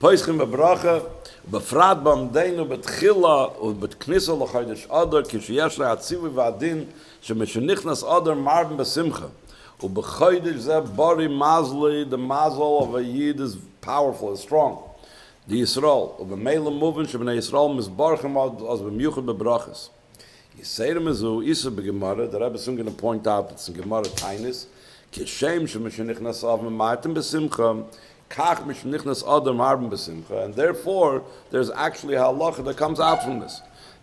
Poischim bebracha, befrat bam deinu betchila ובתכניסה לחודש אדר, כשיש לה הציווי והדין שמשניכנס אדר מרבין בשמחה. ובחודש זה ברי מזלי, the mazel of a Yid is powerful, is strong. The Yisrael, ובמילא מובן שבני ישראל מסברכים אז במיוחד בברachas. Yisayrim azu, Isa begemara, the Rebbe is soon going to point out that it's in Gemara Tainis, kishem shemeshenichnas av memaitim besimcha, kach meshenichnas adam arben besimcha, and therefore there's actually a halacha that comes out from this.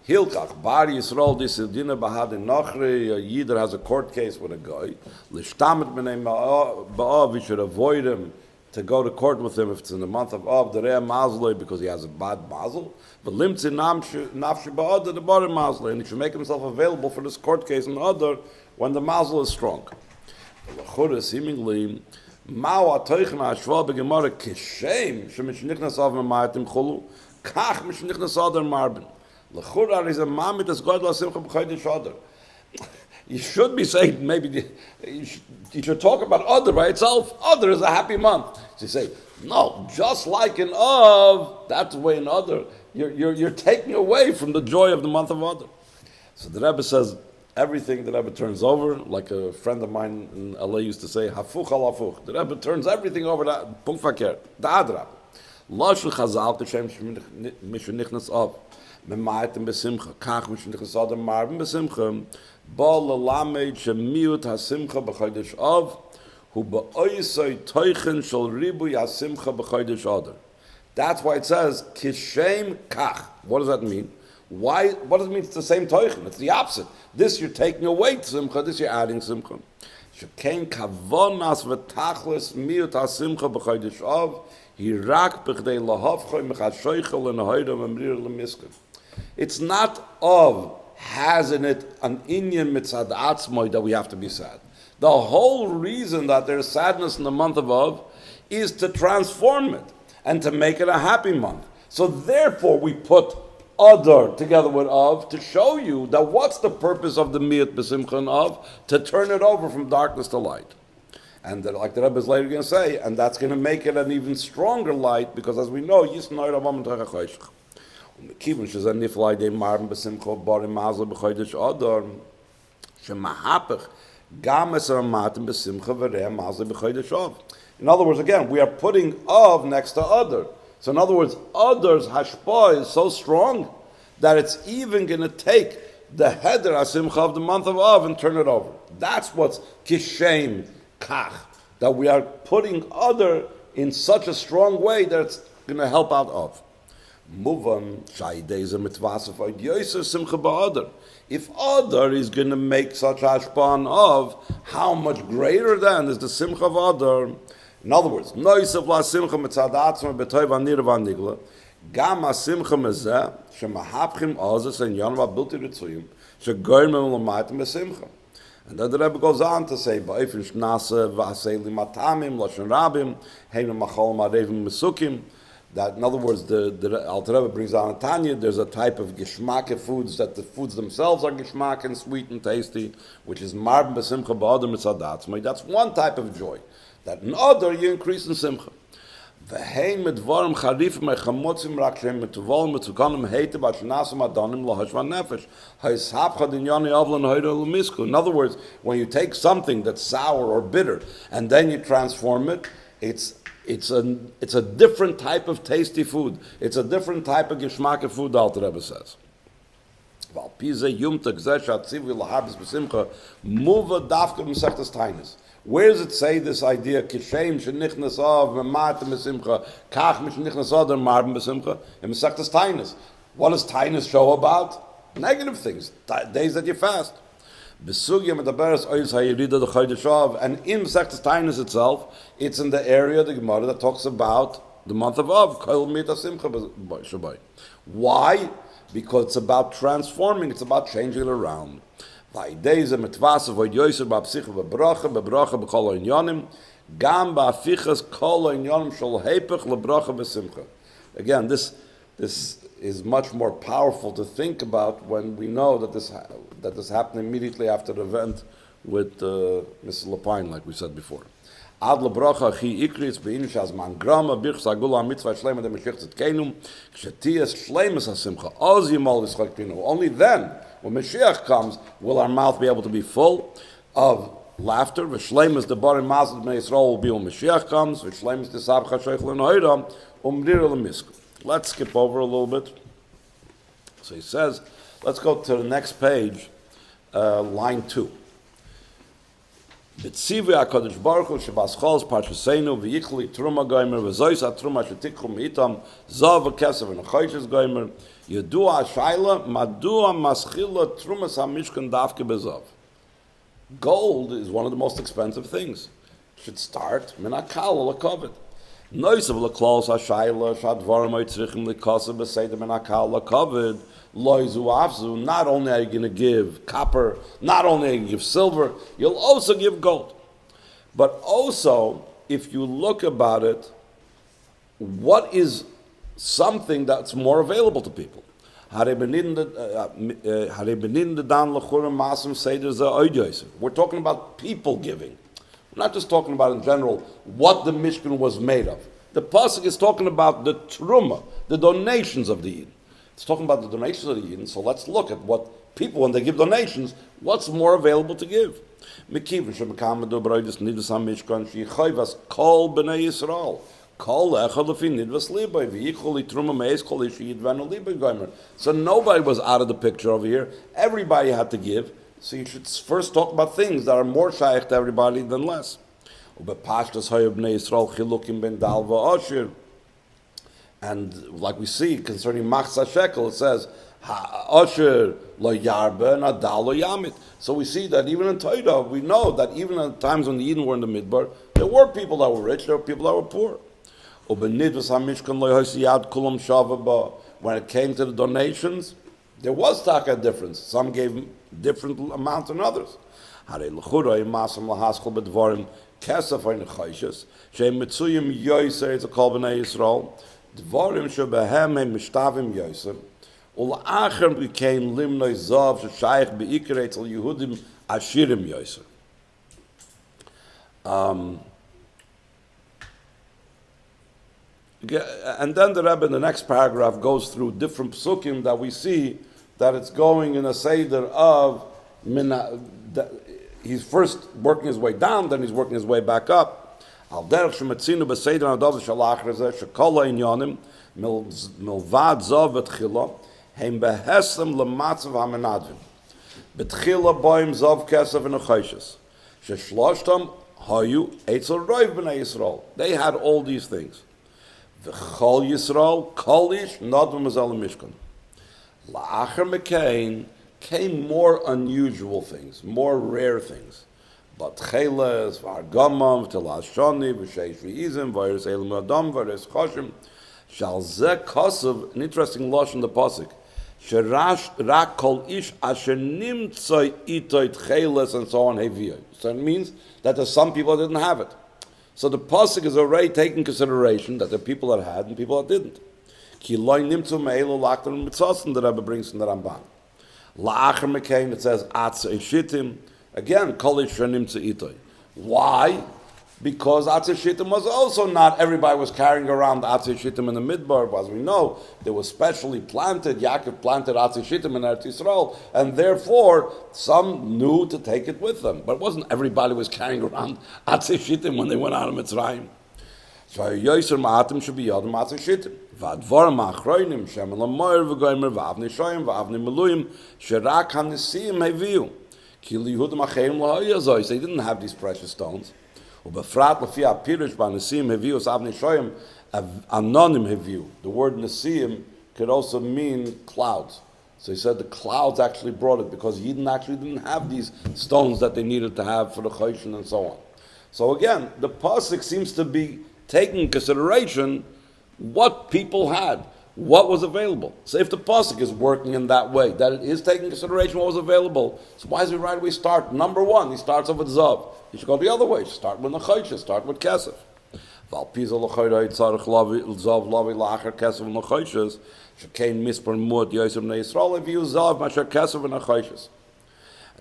Hilkach, bar Yisrael disidina bahad in Nachri, a Yid that has a court case with a guy, lishtamet b'nei ba'av, we should avoid him to go to court with him if it's in the month of Av, the Re'ah Mazloi, because he has a bad mazel, but limtzi nafshi ba'adar, the bari Mazloi, and he should make himself available for this court case in the other when the mazel is strong. L'chura, seemingly, ma'u atoichen ha'ashval b'gemara kishem, shemishnichnas av memaitim chulu, kach mishnichnas adar marbin. L'chura is a mamit as God l'simcha b'chodesh adar. You should be saying, maybe you should talk about Adar by itself. Adar is a happy month. So you say, no, just like in Av, that's the way in Adar. You're taking away from the joy of the month of Adar. So the Rebbe says, everything the Rebbe turns over, like a friend of mine in LA used to say, hafuch al hafuch. The Rebbe turns everything over, punkt verkeerd, the Adra. Lashu chazal kishem mishunichnas Av, memaitim besimcha, kach mishunichnas Adar marvin besimcha, Bal lamed shemiut hasimcha b'chodesh av, hu ba'oisay toichen shel ribuy hasimcha b'chodesh adar. That's why it says kishem kach. What does that mean? Why? What does it mean? It's the same toichen. It's the opposite. This you're taking away simcha. This you're adding simcha. Shekein kavonas v'tachlis miut hasimcha b'chodesh av, hirak b'chdei lahavchay mechashoichel and hoydam amrir lemiskan. It's not of has in it an inyan mitzad atzmoi that we have to be sad. The whole reason that there's sadness in the month of Av is to transform it and to make it a happy month. So therefore we put Adar together with Av to show you that what's the purpose of the Miyat B'Simcha and Av? To turn it over from darkness to light. And like the Rebbe is later going to say, and that's going to make it an even stronger light, because as we know, Yisnoi Ravam T'Chachoshech. Kiven שזה נפלא די מרבין בשמחה ברי מזל בחודש אדר שמהפך גם מסרמתם בשמחה וראה מזל בחודש אב. In other words, again, we are putting Av next to Adar. So in other words, Adar's hashpah is so strong that it's even going to take the heder hasimcha of the month of Av and turn it over. That's what's kishem kach, that we are putting Adar in such a strong way that it's going to help out Av. Muvan shaydeza mitzvos of Yosef simcha ba'adar. If Adar is going to make such hashpan of, how much greater then is the simcha of Adar? In other words, noisef la simcha mitzad atzma b'toy v'nir v'nigla, gam ha-simcha mezeh shemahapchim azes and yanva bilti ritzuyim shegoymem l'maytim b'simcha. And then the Rebbe goes on to say, ba'ifin shnase v'asei limatamim lashon rabim heim machal ma'revim mesukim. That, in other words, the Alter Rebbe brings on a Tanya, there's a type of geshmak foods, that the foods themselves are geshmak and sweet and tasty, which is marb b'simcha ba'adar mitzadatzmai. That's one type of joy. That in other, you increase in simcha. V'hein medvarim charifim echamotzim rak shem metuvolim metzukanim heite b'ashnasam adonim lahashvan nefesh ha'ishapcha dinyani avlan hoyra l'misku. In other words, when you take something that's sour or bitter, and then you transform it, it's a different type of tasty food. It's a different type of geschmack of food, the Alter Rebbe says. Where does it say this idea? Kishem shenichnas av mematim besimcha, kach mishnichnas adar marben besimcha. In Mesechtas Tainis, what does Tainis show about? Negative things, days that you fast. Besugya medaberes ois hayirida d'chodesh av, and in Mesechtas Tainis itself, it's in the area of the Gemara that talks about the month of Av. Kol mita simcha shabai. Why? Because it's about transforming. It's about changing it around. Vayideize mitvas avoid yoser ba'psicha bebracha b'kol ha'inyanim gam ba'afichas kol ha'inyanim shel heipech lebracha b'simcha. Again, this is much more powerful to think about when we know that this happened immediately after the event with Mrs. Lapine, like we said before. Ad lebrocha chi ikris beinish as man grama birch sagula mitzvah shlema de Moshiach tzedkeinu kshetiyas shlemas hasimcha oz yimol v'schakpinu. Only then, when Moshiach comes, will our mouth be able to be full of laughter. V'shlemas the bar in Masad Bnei Yisrael will be when Moshiach comes. V'shlemas the sabcha sheich l'noidam umdir l'misk. Let's skip over a little bit. So he says, let's go to the next page, line 2. B'tzivi HaKadosh Baruch Hu shebaschol parshasenu v'yichli Terumah goymer v'zois ha-Terumah shetikchu mi'itam zav v'kesef v'nechoishes goymer yedua ha'shayla madua maschila Terumas HaMishkan davke bezav. Gold is one of the most expensive things. It should start min hakal l'kovet. Noisav l'klos ha'shayla shadvarim ha'yitzrichim l'kosev b'seidem min hakal l'kovet. Not only are you going to give copper, not only are you going to give silver, you'll also give gold. But also, if you look about it, what is something that's more available to people? We're talking about people giving. We're not just talking about in general what the Mishkan was made of. The pasuk is talking about the Terumah, the donations of the Yidden. It's talking about the donations of the Yidden, so let's look at what people, when they give donations, what's more available to give. So nobody was out of the picture over here. Everybody had to give. So you should first talk about things that are more shaykh to everybody than less. And like we see concerning Machzah Shekel, it says, Asher lo yarbe nadal lo yamit. So we see that even in Torah, we know that even at times when the Eden were in the Midbar, there were people that were rich, there were people that were poor. When it came to the donations, there was taka difference. Some gave different amounts than others. Dvarim shebehem mishtavim yoser, ul'acher became limnoi zav sheshayich beikar etzel Yehudim ashirim yoser. And then the Rebbe in the next paragraph goes through different psukim that we see that it's going in a seder of he's first working his way down, then he's working his way back up. Al derech shematzinu b'seder adav shalach rezeh shekol ha'inyanim milvad zav v'tchila heim behesem lematzav hamenadvim b'tchila boim zav kesef v'nechoshes sheshloshtam hayu etzel roiv b'nei Yisrael. They had all these things. V'chol Yisrael kol ish nadvim azel Mishkan. La'acher mekain came more unusual things, more rare things. But cheles, v'argamam, v'telas shoni, v'sheish v'izim, v'ayres elim adam, v'ayres choshim, shal zeh kosev, an interesting losh in the pasuk, sherash rak kol ish asher nimtzoi itoit cheles, and so on, heviyah. So it means that there's some people that didn't have it. So the pasuk is already taking consideration that there are people that had and people that didn't. Ki loy nimtzu me'elu lakter mitzvos, and the Rebbe brings in the Ramban. La'acher mekain, it says, atze eshitim. Again, kolish shanim tzitoi. Why? Because atzeh shittim was also not everybody was carrying around atzeh shittim in the midbar. As we know, they were specially planted. Yaakov planted atzeh shittim in Eretz Yisrael, and therefore some knew to take it with them. But it wasn't everybody was carrying around atzeh shittim when they went out of Mitzrayim. So yoser ma'atim should be yadam atzeh shittim. V'advar ma'achroinim shemen l'moyer v'goymer v'avnei shoyim v'avnei meluyim sherak hanisim heviu. They didn't have these precious stones. The word Nesiim could also mean clouds. So he said the clouds actually brought it because Yidden actually didn't have these stones that they needed to have for the Choshen and so on. So again, the pasuk seems to be taking into consideration what people had, what was available. So if the pasuk is working in that way, that it is taking consideration what was available, so why does he right away start? Number one, he starts off with Zav. He should go the other way. Start with Nechoshes, start with Kesef. And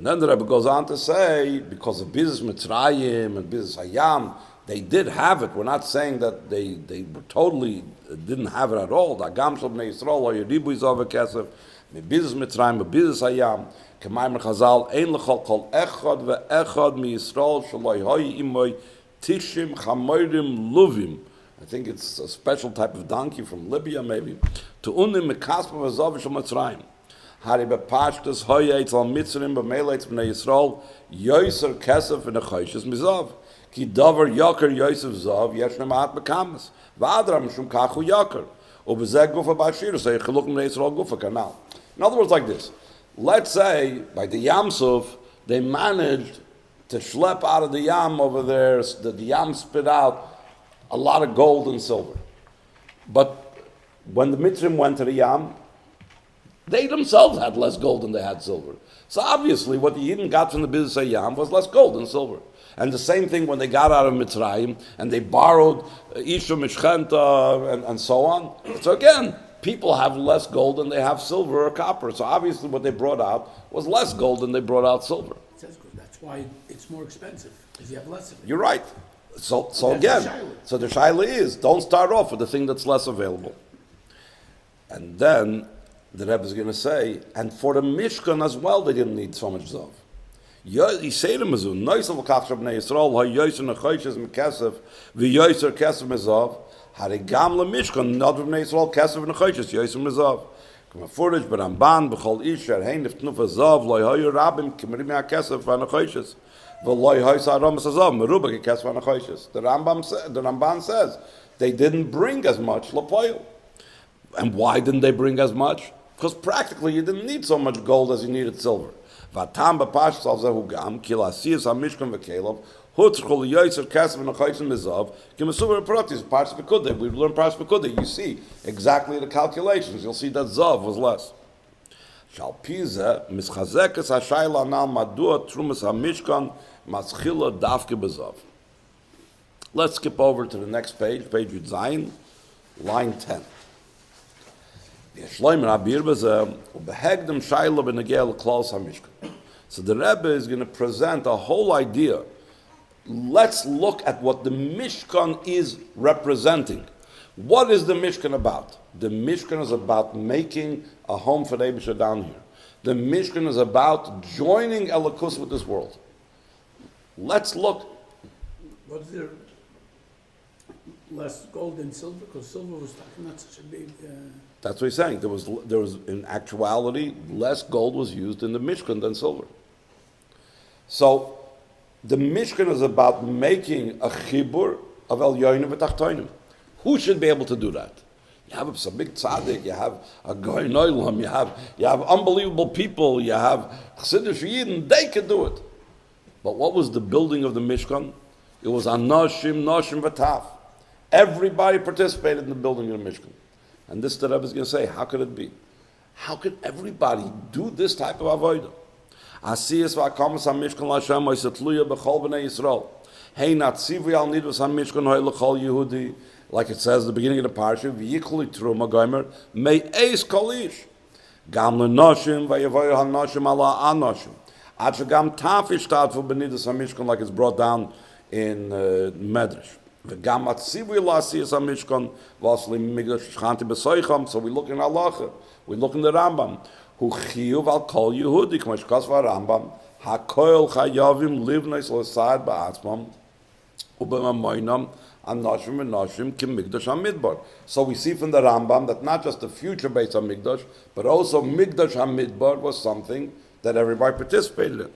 then the Rebbe goes on to say, because of business Mitzrayim and business Hayam, They did have it. We're not saying that they were totally didn't have it at all. The Agam Shel Bnei Yisrael, or Yeribu Yizov Kesef, Mebizis Mitzrayim, Mebizis Hayam, K'mayim Chazal, Ein L'chol Kol Echad Ve'echad Mi Yisrael Shaloi Hoi Imoy Tishim Chamorim Luvim. I think it's a special type of donkey from Libya, maybe. To unim Mekaspa V'Zov Shel Mitzrayim. Hari Bepashtus Hoye Eitzal Mitzrim B'Meleitz Bnei Yisrael Yoiser Kesef V'Nechoishes Mizov. Ki davar yaker Yosef Zav yesh nemaat bekamas. V'adra mishum kachu yaker. Ubezeg gufa b'ashir say cheluk m'nei Yisrael gufa kanal. In other words, like this. Let's say by the Yam Suf they managed to schlep out of the Yam over there. The Yam spit out a lot of gold and silver. But when the Mitzrim went to the Yam, they themselves had less gold than they had silver. So obviously, what the Yidden got from the business of Yam was less gold and silver. And the same thing when they got out of Mitzrayim and they borrowed Isha Mishkenta and so on. So again, people have less gold than they have silver or copper. So obviously what they brought out was less gold than they brought out silver. That's why it's more expensive, because you have less of it. You're right. So again, the shaila is, don't start off with the thing that's less available. And then the Rebbe is going to say, and for the Mishkan as well, they didn't need so much Zav. Yisayim Mazu, Noisel Kachshab Bnei Yisrael, HaYoyser Nechoishes Mekesef, V'Yoyser Kesef Mezav, Harigam LeMishkan, Not Bnei Yisrael Kesef Nechoishes, Yoyser Mezav. Kama Furish Beramban, B'chol Isher, Hein Niftnufa Zav, Loi Hoyer Rabim, Kimrim HaKesef V'Nechoishes, V'Loi Hoysa Aromas Zav, Merubah Kesef V'Nechoishes. The Ramban says they didn't bring as much Lapoil. And why didn't they bring as much? Because practically you didn't need so much gold as you needed silver. Vatam b'pash salzehu gam kilasiyas hamishkan v'kelov hutzchol yoyser kasef v'nachayim mizav kimasuver protis parts b'kudei. We learn parts b'kudei. You see exactly the calculations. You'll see that zav was less. Shal pize mischazekas hashayla anal madua trumas hamishkan maschila davke b'zav. Let's skip over to the next page, page Zayin, line 10. So the Rebbe is going to present a whole idea. Let's look at what the Mishkan is representing. What is the Mishkan about? The Mishkan is about making a home for the Eibusha down here. The Mishkan is about joining Elokus with this world. Let's look. Was there less gold than silver? Because silver was not such a big... That's what he's saying. There was in actuality less gold was used in the Mishkan than silver. So the Mishkan is about making a chibur of El Yoinim v'Tachtoinim. Who should be able to do that? You have a big tzaddik, you have a goy noilam, you have unbelievable people, you have Chassidish Yidden, they can do it. But what was the building of the Mishkan? It was Anoshim, Noshim v'Taf. Everybody participated in the building of the Mishkan. And this the Rebbe is going to say, how could it be? How could everybody do this type of avodah? Asiyas v'akamas ha-mishkan l'Hashem ha'isatluya b'chol b'nei Yisrael. Hey natzivu al nidvus ha-mishkan ha'y l'chol Yehudi. Like it says at the beginning of the parsha, v'yikli Terumah gomer, may eis kolish. Gam l'noshim v'yavoyu ha-noshim ala anoshim. Ad shegam tafish tadfu b'nidvus ha-mishkan, like it's brought down in Medrash. So we look in halacha, we look in the Rambam. Who chiyuv al kol Yehudi, k'mo shkas v'Rambam, hakoil chayavim livneis l'sad ba'atzmam, u'b'mamoinam anoshim v'noshim k'migdash hamidbar. So we see from the Rambam that not just the future Beis Hamikdash, but also Migdash hamidbar was something that everybody participated in.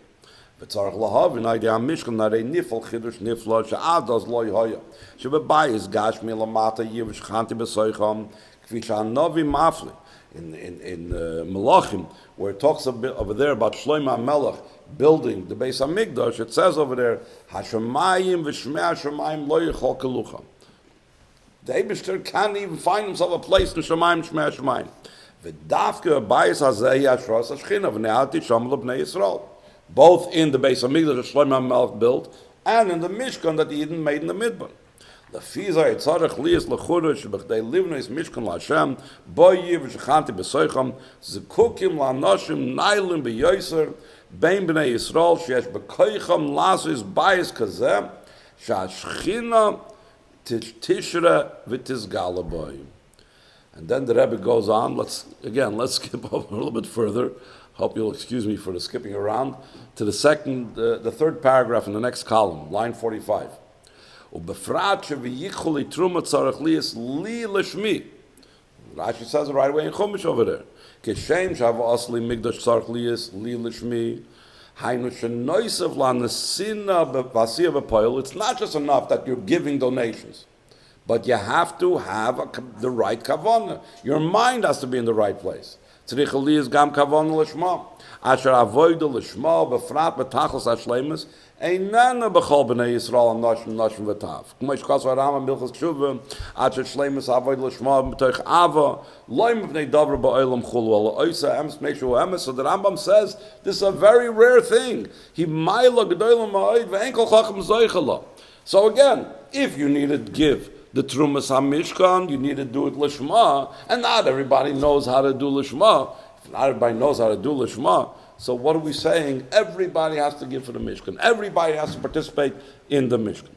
V'tzarech lahav in idea mishkan narei nifal chidush nifla she'adas lo yhoya shebebayis gashmi lamata yiv shchanti b'soicham k'vi she'hanovi mafli in Melachim, where it talks a bit over there about Shlomo HaMelech building the Beis Hamikdash. It says over there Hashemayim v'shmei Hashemayim lo yichol kelucha. The Eibishter can't even find himself a place in Shemayim Shmei Hashemayim. V'dafke bayis hazeh yashras hashchina v'ne'ati sham l'bnei Yisrael. Both in the Beis Hamikdash that Shlomo HaMelech built, and in the Mishkan that the Yidden made in the Midbar. The Fiza Yitzarech Lias Lechurush B'chdei Livneis Mishkan LaHashem Boyiv Shechanti B'Soicham Zekukim LaNoshim Nailim B'Yoyser Bein B'nei Yisrael Sheyesh B'Koicham Lasis Bayis Kazeh Shashchina tishra v'tizgala boy. And then the Rebbe goes on. Let's skip over a little bit further. Hope you'll excuse me for the skipping around to the third paragraph in the next column, line 45. Ubefrat sheviyichuli truma tzarech liyas li lishmi. Rashi says it right away in Chumash over there. Keshem shav asli migdash tzarech liyas li lishmi. Hainu shenoisav la nesina b'vasiya b'poil. It's not just enough that you're giving donations, but you have to have the right kavanah. Your mind has to be in the right place. Tzrich liyas gam kavanah lishma. Asher avoida lishma b'frat b'tachlis hashleimus. Einana b'chol b'nei Yisrael noshim v'tav. K'mosh k'asva Rama milchus kshuva, asher shleimus avoid l'shma b'toich ava, loim b'nei davra ba'olam chulu ala oisa emes, make sure emes. So the Rambam says, this is a very rare thing. He ma'ila g'doylam ma'oid v'en kol chacham zoichala. So again, if you need to give the Terumah Mishkan, you need to do it l'shma, and not everybody knows how to do l'shma. If not everybody knows how to do l'shma, so what are we saying? Everybody has to give for the Mishkan. Everybody has to participate in the Mishkan.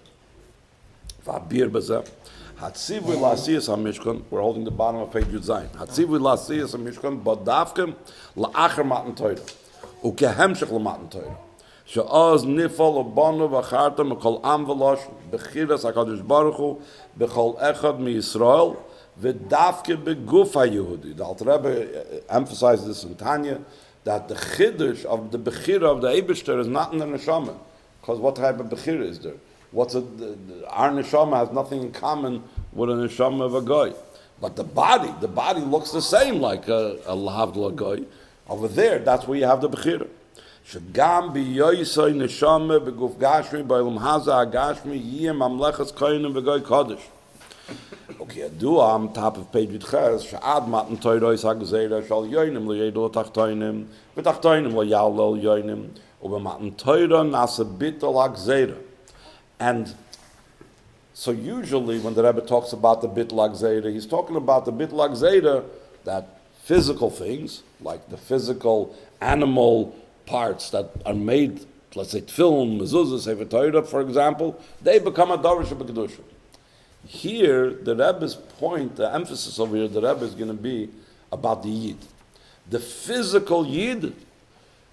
We're holding the bottom of page Yud Zayin. Hatzivu la'asiyas ha-Mishkan badavkem la'acher matan Torah. Ukehemshech l'matan Torah. She'oz nifal ubanu v'acharta mekol am v'losh b'chiras HaKadosh Baruch Hu b'chol echad mi-Yisrael v'davke b'guf ha-Yehudi. The Alter Rebbe emphasizes this in Tanya, that the chiddush of the bechira of the Eibishter is not in the neshama. Because what type of bechira is there? Our neshama has nothing in common with a neshama of a guy. But the body looks the same like a lahavdul guy. Over there, that's where you have the bechira. Shagam biyoisay neshama beguf gashmi ba'ilum haza agashmi yiyem amlechas koinim v'goy kodesh. Okay, do on top of page Yudches, Sha'ad matan Torah is ha'gzeira, shal yoinim l'yedu l'tachtoinim, v'tachtoinim l'yalel yoinim, u'be matan Torah nasa bitol ha'gzeira. And so usually when the Rebbe talks about the bitol ha'gzeira, he's talking about the bitol ha'gzeira, that physical things, like the physical animal parts that are made, let's say tefillin, mezuzah, sefer Torah, for example, they become a davar shebekadusha. Here, the Rebbe's point, the emphasis over here, the Rebbe is going to be about the Yid. The physical Yid,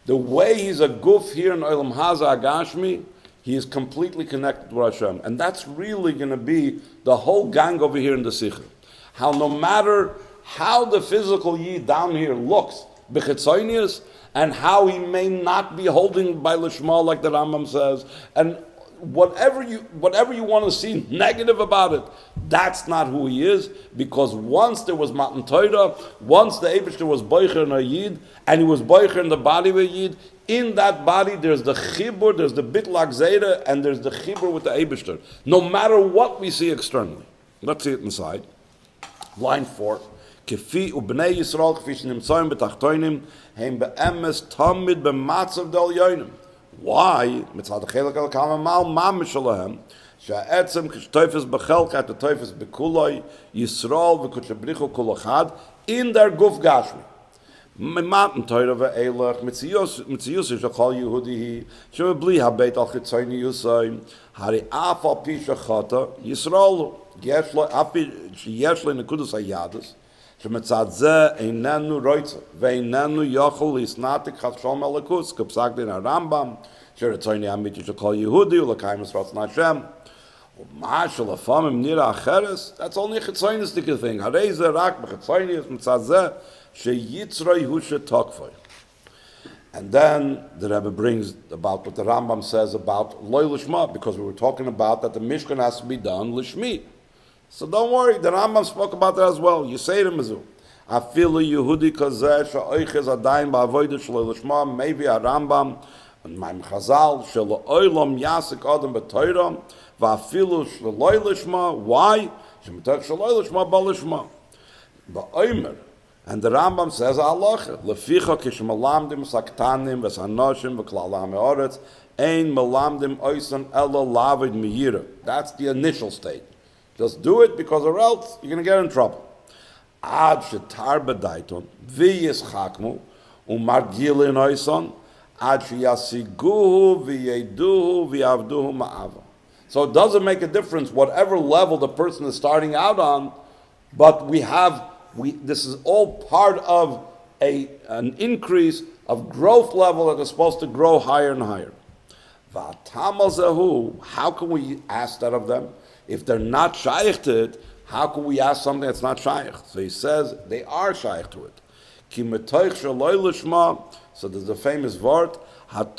the way he's a guf here in Olam Haza Agashmi, he is completely connected to Hashem. And that's really going to be the whole gang over here in the Sicha. How no matter how the physical Yid down here looks, b'chitzonius, and how he may not be holding by Lishma like the Rambam says, and whatever you want to see negative about it, that's not who he is, because once there was Matan Torah, once the Eibishter was Boicher in a Yid, and he was Boicher in the body of a Yid, in that body there's the Chibur, there's the Bitl HaGzeira, and there's the Chibur with the Eibishter. No matter what we see externally. Let's see it inside. Line 4. Kefi ubnei Yisrael kefi shenimtzoyim betachtoinim heim be'emes tamid b'matzav del yoinim. Why? Mitzvah chelak al kamamal mamish alehem she'etzem k'shteifes b'chelkat t'teifes b'kuloi Yisrael v'kutshebrichu kulachad in their guf gashmi. Matan Torah ve'elach mitzius shechol Yehudi shebli habeit al chitzayni yusay hari af al pi shechata Yisrael yesh lo nekudas hayadus שמצד זה איננו רויצה, ואיננו יכול להסנתק חשום הלכוס, כפסק דין הרמב"ם, שרצוני אמיתי של כל יהודי, ולקיים את רצון השם. ומה שלפעמים נראה אחרת, that's only a חיצוניסtic thing. הרי זה רק בחיצוניס, מצד זה, שיצרוי הוא שתוקפוי. And then the Rebbe brings about what the Rambam says about loy lishma, because we were talking about that the Mishkan has to be done lishmi. So don't worry, the Rambam spoke about that as well. You say to Mizu, Afilu Yehudi kazeh she'oiches adayim ba'avodah shelo lishma, maybe a Rambam, and Maim Chazal, shelo oilam yasik adam b'toiram, va'afilu shelo lishma, why? Shemitach shelo lishma ba'lishma. Ba'omer, and the Rambam says, Halacha, leficha kishmalamdim saktanim v'sanoshim v'klalam ha'oretz, ein melamdim oisan ela lavid miyira. That's the initial state. Just do it, because or else you're going to get in trouble. Ad shetar b'daiton v'yis chakmu u'margilin oison ad sheyasiguhu v'yeduhu v'yavduhu ma'ava. So it doesn't make a difference whatever level the person is starting out on, but this is all part of an increase of growth level that is supposed to grow higher and higher. How can we ask that of them? If they're not shaykh to it, how can we ask something that's not shaykh? So he says they are shaykh to it. So there's a famous word, again,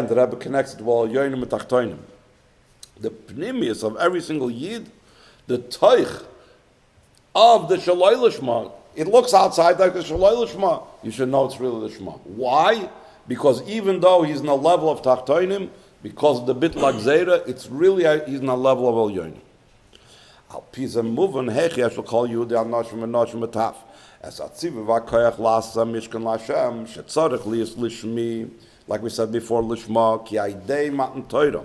the Rebbe connects it to all yoinim and tachtoinim. The pnimius of every single yid, the toich of the shaloi lishma, it looks outside like the shaloi lishma. You should know it's really the shema. Why? Because even though he's in a level of tachtoinim, because of the bit like zera, it's really he's in a level of all yoinim. Al pisa muvan hechi, I shall call you the anoshim and noshim ataf. As atziv v'akoyach lasa mishkan l'Hashem shetzarech lias lishmi. Like we said before, lishma ki aidei matan Torah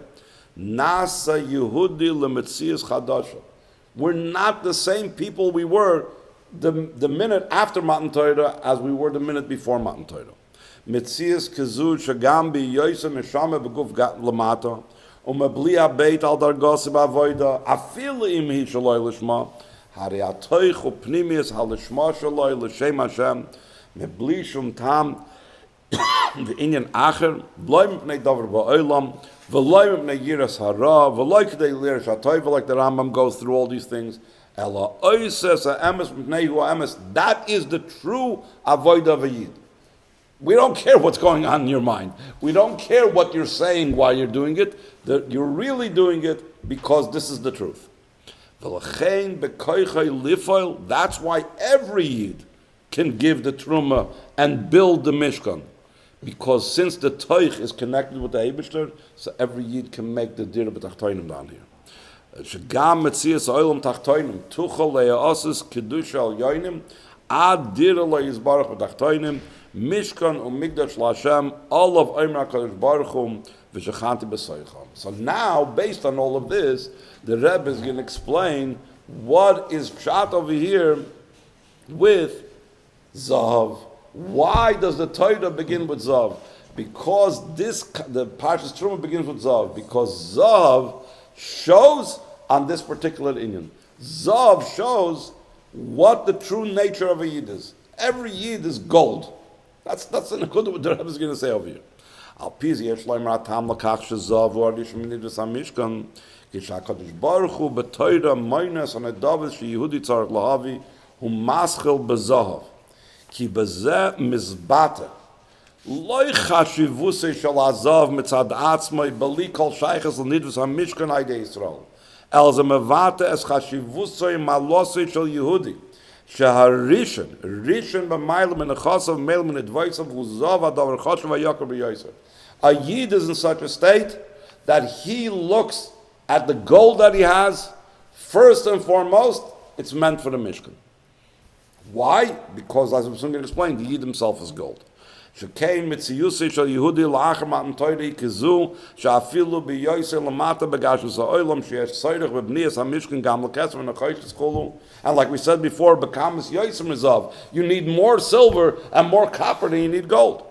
nasa Yehudi lemetzias chadasha. We're not the same people we were the minute after Matan Torah as we were the minute before Matan Torah. Metzias kazu shagam bi yoysa neshama beguf lamata umebli abeit al dargos ba'avoda afil im hi shaloi lishma hari atoich upnimius halishma shaloi l'shem Hashem mebli shum tam v'inyan acher v'loy mipnei davar ba'olam v'loy mipnei yiras hara v'loy k'dei lir shatoy like the Rambam goes through all these things. Ela oises ha'emes mipnei hu ha'emes. That is the true avodah v'yid. We don't care what's going on in your mind. We don't care what you're saying while you're doing it. You're really doing it because this is the truth. That's why every yid can give the Terumah and build the Mishkan. Because since the Toich is connected with the Eibishter, so every yid can make the Dir b'tachtoinim down here. Shagam metzias oilam tachtoinim tuchal le'asis kedusha al yoinim ad dir le'yizbarach b'tachtoinim Mishkan Mikdash l'Hashem, all of Omer HaKadosh Baruch Hu, v'shechanti b'soicham. So now, based on all of this, the Rebbe is going to explain what is pshat over here with Zahav. Why does the Torah begin with Zahav? Because the Parshas Terumah begins with Zahav. Because Zahav shows on this particular inyan. Zahav shows what the true nature of a Yid is. Every Yid is gold. That's an according what the Rebbe is going to say over here. Al piz yesh loimer atam lakach shezav u'ardish minidus hamishkan kishakadosh baruch hu b'toira moines on a david sheyehudi tzarich lahavi hu maschil bezahav ki bezeh mizbata loy chashivusei shel azav mitzad atzmai bali kol shayches l'nidus hamishkan aydei Yisrael el ze mevate es chashivusei malosei shel Yehudi. Shaharishon, Rishon b'maylam and achasav meilam and advaisav uzav adavar chashav v'yakar b'yoyser. A yid is in such a state that he looks at the gold that he has. First and foremost, it's meant for the Mishkan. Why? Because, as I'm soon going to explain, the yid himself is gold. Shekein mitziyusei shel Yehudi la'achar matan Torah kizu she'afilu b'yoyser lamata b'gashus ha'olam sheyesh tzorich b'bniyas hamishkan gam l'kesef v'nachayshis kolu. And like we said before, b'kamas yoyser mizav, you need more silver and more copper than you need gold.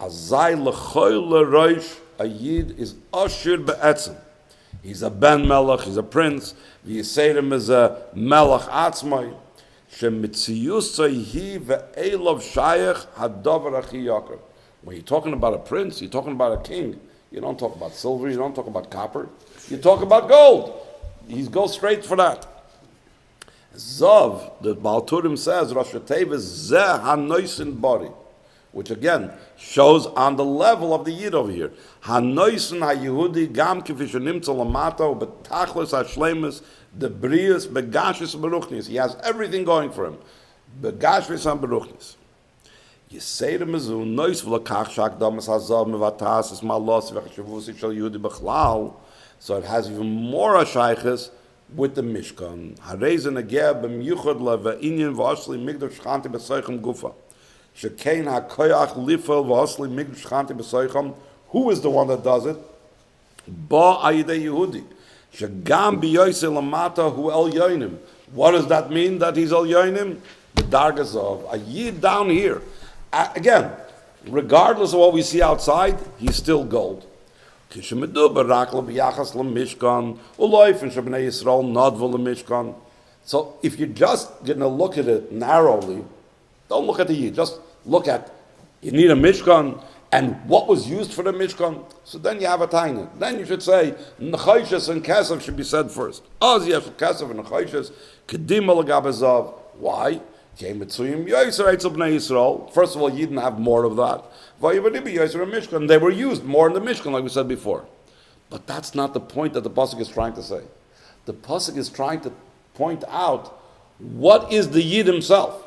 Azai l'choy l'roish, a yid is ashir be'etzim. He's a ben melech, he's a prince. V'yiseirim is a melech atzmai. When you're talking about a prince, you're talking about a king. You don't talk about silver, you don't talk about copper. You talk about gold. He goes straight for that. Zav, the Baal Turim says, Rosh Hashanah is Zeh HaNoisin body, which again shows on the level of the Yid over here. HaNoisin HaYehudi Gam Kifish Nimtza Lamata B'Tachlis HaShlemus the Brius Begashis Beruchnis. He has everything going for him. Begashis and Beruchnis. Yisei Mezu Nois V'Lakach Shak Damas Hazav Mevatas Es Malos V'Chashavusi Shal Yehudi B'Chlal. So it has even more Ashayches with the Mishkan. Harezen Ageh B'Myuchad Le'Ve'inyan V'Ashli Migdash Shchanti B'Soichem Gufa. Shekein HaKoyach Lifel V'Ashli Migdash Shchanti B'Soichem. Who is the one that does it? Ba Ayidei Yehudi. Shagam biyoyse lamata hu el yoinim. What does that mean that he's el yoinim? B'darga Zav, a Yid down here. Again, regardless of what we see outside, he's still gold. So if you're just going to look at it narrowly, don't look at the Yid, just look at, you need a Mishkan, and what was used for the Mishkan, so then you have a taina. Then you should say, Nechayshas and Kesef should be said first. Oz yesh Kesef and Nechayshas, Kedim al-Gabazav. Why? First of all, you didn't have more of that. They were used more in the Mishkan, like we said before. But that's not the point that the Pasuk is trying to say. The Pasuk is trying to point out what is the Yid himself.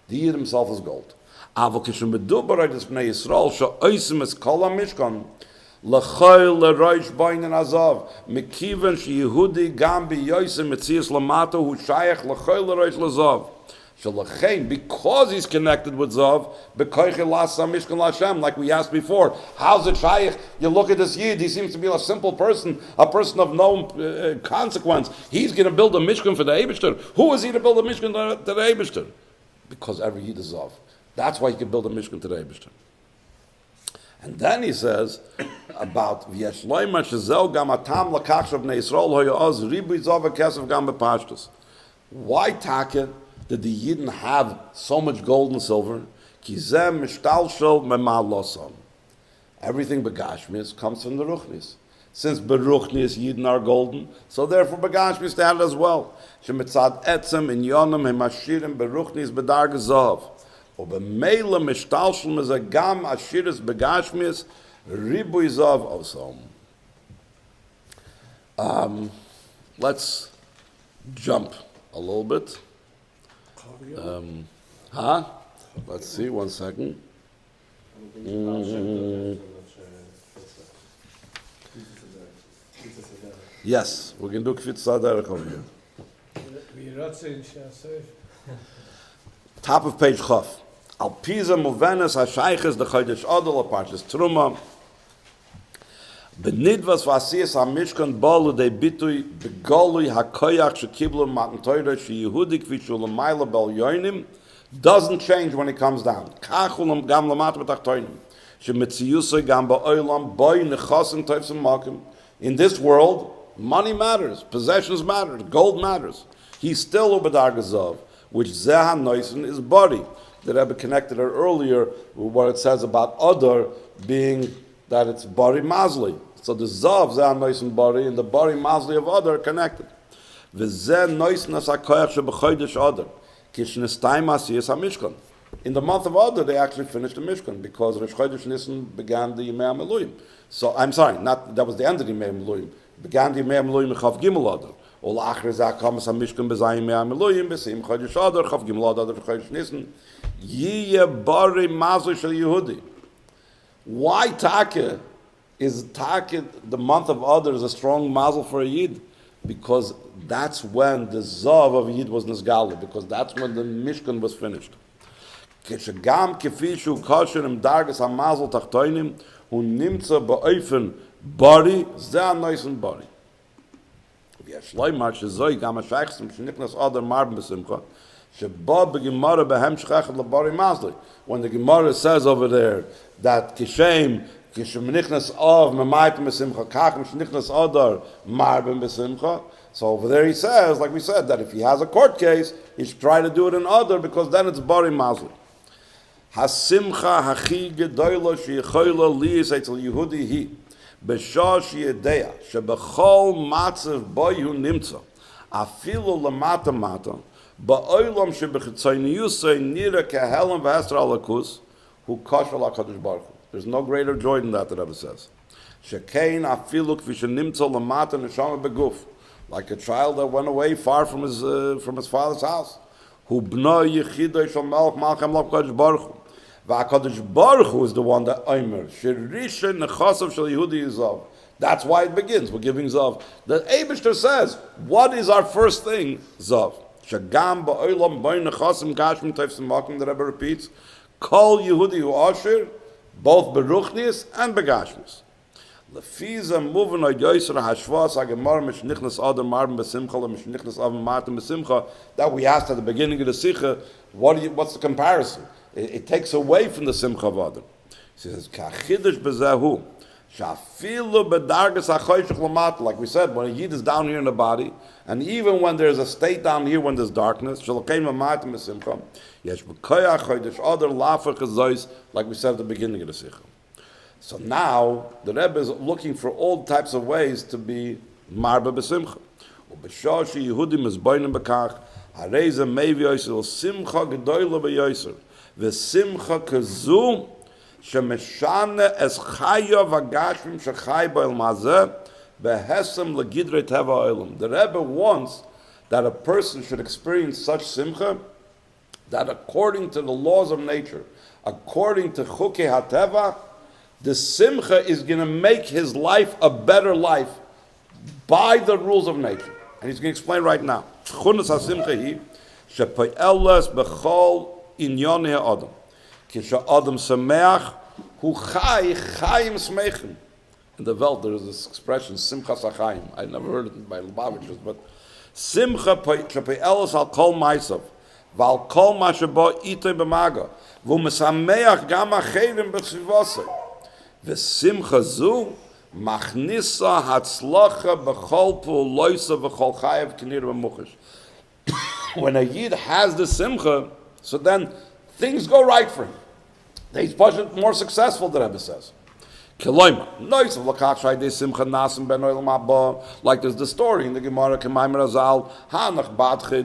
The Yid himself is gold. Aber kishum bedubar des Bnei Yisrael she'osim es kol ha-Mishkan l'choil l'roish boinen azav mekiven she'Yehudi gam b'yosim metzias l'mato hu shayach l'choil l'roish l'zav shelachem, because he's connected with zav b'koiche l'asa Mishkan l'Hashem, like we asked before. How's it shayach? You look at this Yid, he seems to be a simple person, a person of no consequence. He's going to build a Mishkan for the Eibishter. Who is he to build a Mishkan to the Eibishter? Because every Yid is zav. That's why he could build a Mishkan to the Eibishter. And then he says about V'yesh loyma shezel gam atam lakach shav bnei Yisrael hoyaz ribu zav v'kesef gam b'pashtus. Why taka did the Yidden have so much gold and silver? Ki zeh mishtalshel memal losam. Everything begashmis comes from the ruchnis. Since beruchnis Yidden are golden, so therefore begashmis they have it as well. Shemitzad etzem in yonam hemashirim beruchnis bedarga zav. Ubemela mishtalshel mezagam ashiris begashmis ribuy zav osam. Let's jump a little bit. Let's see, 1 second. Yes, we can do Kfitz Saderech over here. Top of page Chaf. Al Pisa Muvenes HaShayches the Chodesh Adar Parshas Terumah. Benidvas v'asiyas ha-Mishkan balu de bitui begolui ha-koyach shekiblu matan Torah she-Yehudi kvi shulamayla bel yoinim doesn't change when it comes down. Kachulam gam lamat b'tachtoinim she-mitziyusay gam ba'olam boi nechasim toivsim makim. In this world, money matters, possessions matter, gold matters. He's still u'bedarga zav, which zeh ha-noisen is body. The Rebbe connected it earlier with what it says about Adar being that it's bari mazli. So the zav zeh noisen bari and the bari mazli of Adar are connected. V'zeh noisen as hakoyach shebechodesh Adar kishnestayim asiyas ha-Mishkan. In the month of Adar, they actually finished the Mishkan because Rosh Chodesh Nisan began the Yimei HaMiluyim. So I'm sorry, not that was the end of the Yimei HaMiluyim. Began the Yimei HaMiluyim Chav Gimel Adar. Ol achre zeh kamas ha-Mishkan b'zayim Yimei HaMiluyim b'sim Chodesh Adar Chav Gimel Adar Rosh Chodesh Nisan Yiyeh bari mazli shel Yehudi. Why Taka is Taka, the month of Adar is a strong mazel for a Yid? Because that's when the Zav of a Yid was Nizgala, because that's when the Mishkan was finished. Keshagam kefishu kasher im dargas ha-mazel tachtoinim hu nimtza ba'oifen bari zeh noisen bari. V'yashloimar shezoi gam ha-shaychsim shenichnas Adar marben b'simcha sheba b'gemara b'hem shchachet l'bari mazli. When the Gemara says over there that kishem nichnas of memayim b'simcha kach nichnas Adar marben b'simcha. So over there he says, like we said, that if he has a court case, he should try to do it in Adar because then it's bari mazli. Hasimcha hachi gedoyla sheyichoyla liyis etzel Yehudi hi b'shah sheyedeya shebechol matzav boyu nimtza afilu lamata mata ba'olam shebechitzoniyusay nira kehelam v'hesra alakus hu kashal HaKadosh Baruch Hu. There's no greater joy than that, the Rebbe says. Shekein afilu k'vi shenimtza lamata neshama beguf, like a child that went away far from his father's house. Hu b'no yichidoy shal melech malchem l'HaKadosh Baruch Hu. V'HaKadosh Baruch Hu is the one that omer sherisha nechasav shel Yehudi yizav. That's why it begins. We're giving zav. The Eibishter says, what is our first thing? Zav. Shagam ba'olam b'oin nechasim gashim teifsim makim. The Rebbe repeats, kol Yehudi hu asher, both beruchnis and begashmis. Lefiza moving on yoiser hashvas agemar mishnichnas adam marben besimcha mishnichnas adam marben besimcha. That we asked at the beginning of the Sicha. What's the comparison? It takes away from the simcha of adam. He says kachidush bezahu shafilu bedargas hachoshech lamat. Like we said, when a yid is down here in the body, and even when there's a state down here when there's darkness, shalokein marben besimcha. Yesh b'koyach chodesh other lafer chazois. Like we said at the beginning of the Sicha. So now the Rebbe is looking for all types of ways to be marba b'simcha. Ub'shoshi Yehudim is boinim b'kach hareza mevi yoser simcha gedoyla b'yoser v'simcha kazu shemeshane es chaya v'gashim shechay b'el mazeh v'hesem legidrei teva olam. The Rebbe wants that a person should experience such simcha that according to the laws of nature, according to chukei hateva, the simcha is going to make his life a better life by the rules of nature. And he's going to explain right now. Chunas ha-simcha hi, shepo'eles b'chol inyonei ha'adam. Kisha adam sameach, hu chayim smeichim. In the Welt, there is this expression, simcha sachayim. I never heard it by Lubavitchers, but simcha shepo'eles al kol maisav, v'al kol ma shebo itoi b'maga, v'u mesameach gam acherim b'tzivosei. V'simcha zu machnisa hatzlacha b'chol pu'loisa b'chol chayev k'nir b'muchash. When a yid has the simcha, so then things go right for him. He's more successful, the Rebbe says. Like there's the story in the Gemara, there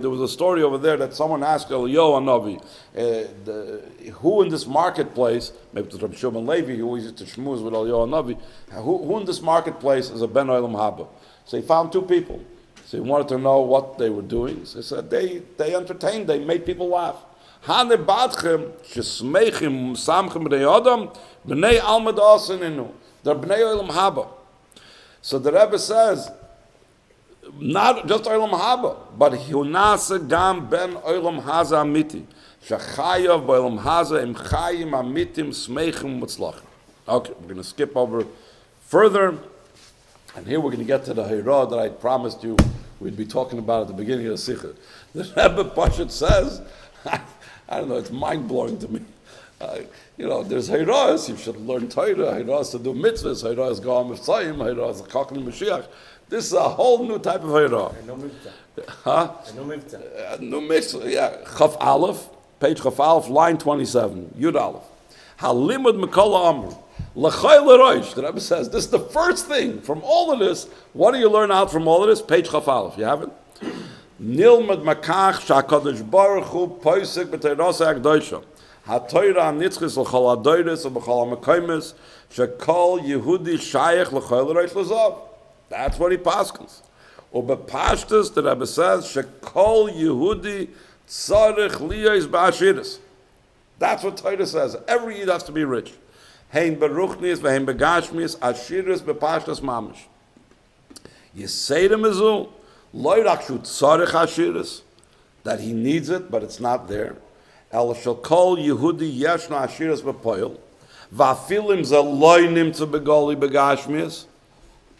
was a story over there that someone asked Eliyahu Hanavi, who in this marketplace, maybe it was Rabbi Shimon Levi, who used to shmooze with Eliyahu Hanavi, who in this marketplace is a Ben Olam Haba? So he found two people. So he wanted to know what they were doing. So he said, they entertained, they made people laugh. Hane badchem shesmeichim samchem b'nei adam b'nei almad aseninu. They're b'nei olam haba. So the Rebbe says, not just olam haba, but hunasa gam ben olam haza amiti shachayav b'olam haza im chayim amitim smeichim mutzlachim. Okay, we're going to skip over further, and here we're going to get to the Hirah that I promised you we'd be talking about at the beginning of the Sicha. The Rebbe Pashat says, I don't know, it's mind-blowing to me. There's Hirahs, you should learn Torah, Hirahs to do Mitzvos, Hirahs go on Mitzvah, Hirahs to Chakam Moshiach. This is a whole new type of Hirah. No Mitzvah. Huh? No Mitzvah. No Mitzvah, yeah. Chaf Aleph, page Chaf Aleph, line 27, Yud Aleph. Halimud Mekala Amr, L'chai L'roish. The Rebbe says, this is the first thing from all of this. What do you learn out from all of this? Page Chaf Aleph, you have it? Nilmad makach shakadosh baruch hu poisek b'teirasa akdoisha ha'toira nitzchis l'chol adoiris u'b'chol ha'mekaymes shekol Yehudi shayach l'chol reish l'zav. That's what he paskins. U'b'pashtus, the Rebbe says, shekol Yehudi tzarech liyos ba'ashiris. That's what Torah says. Every yid has to be rich. Hein beruchnis v'hein begashmis ashiris b'pashtus mamish. Yiseidim izu that he needs it, but it's not there. El shall call Yehudi yeshna ashiras b'poil, va'afilim zaloinim to begoli begashmias.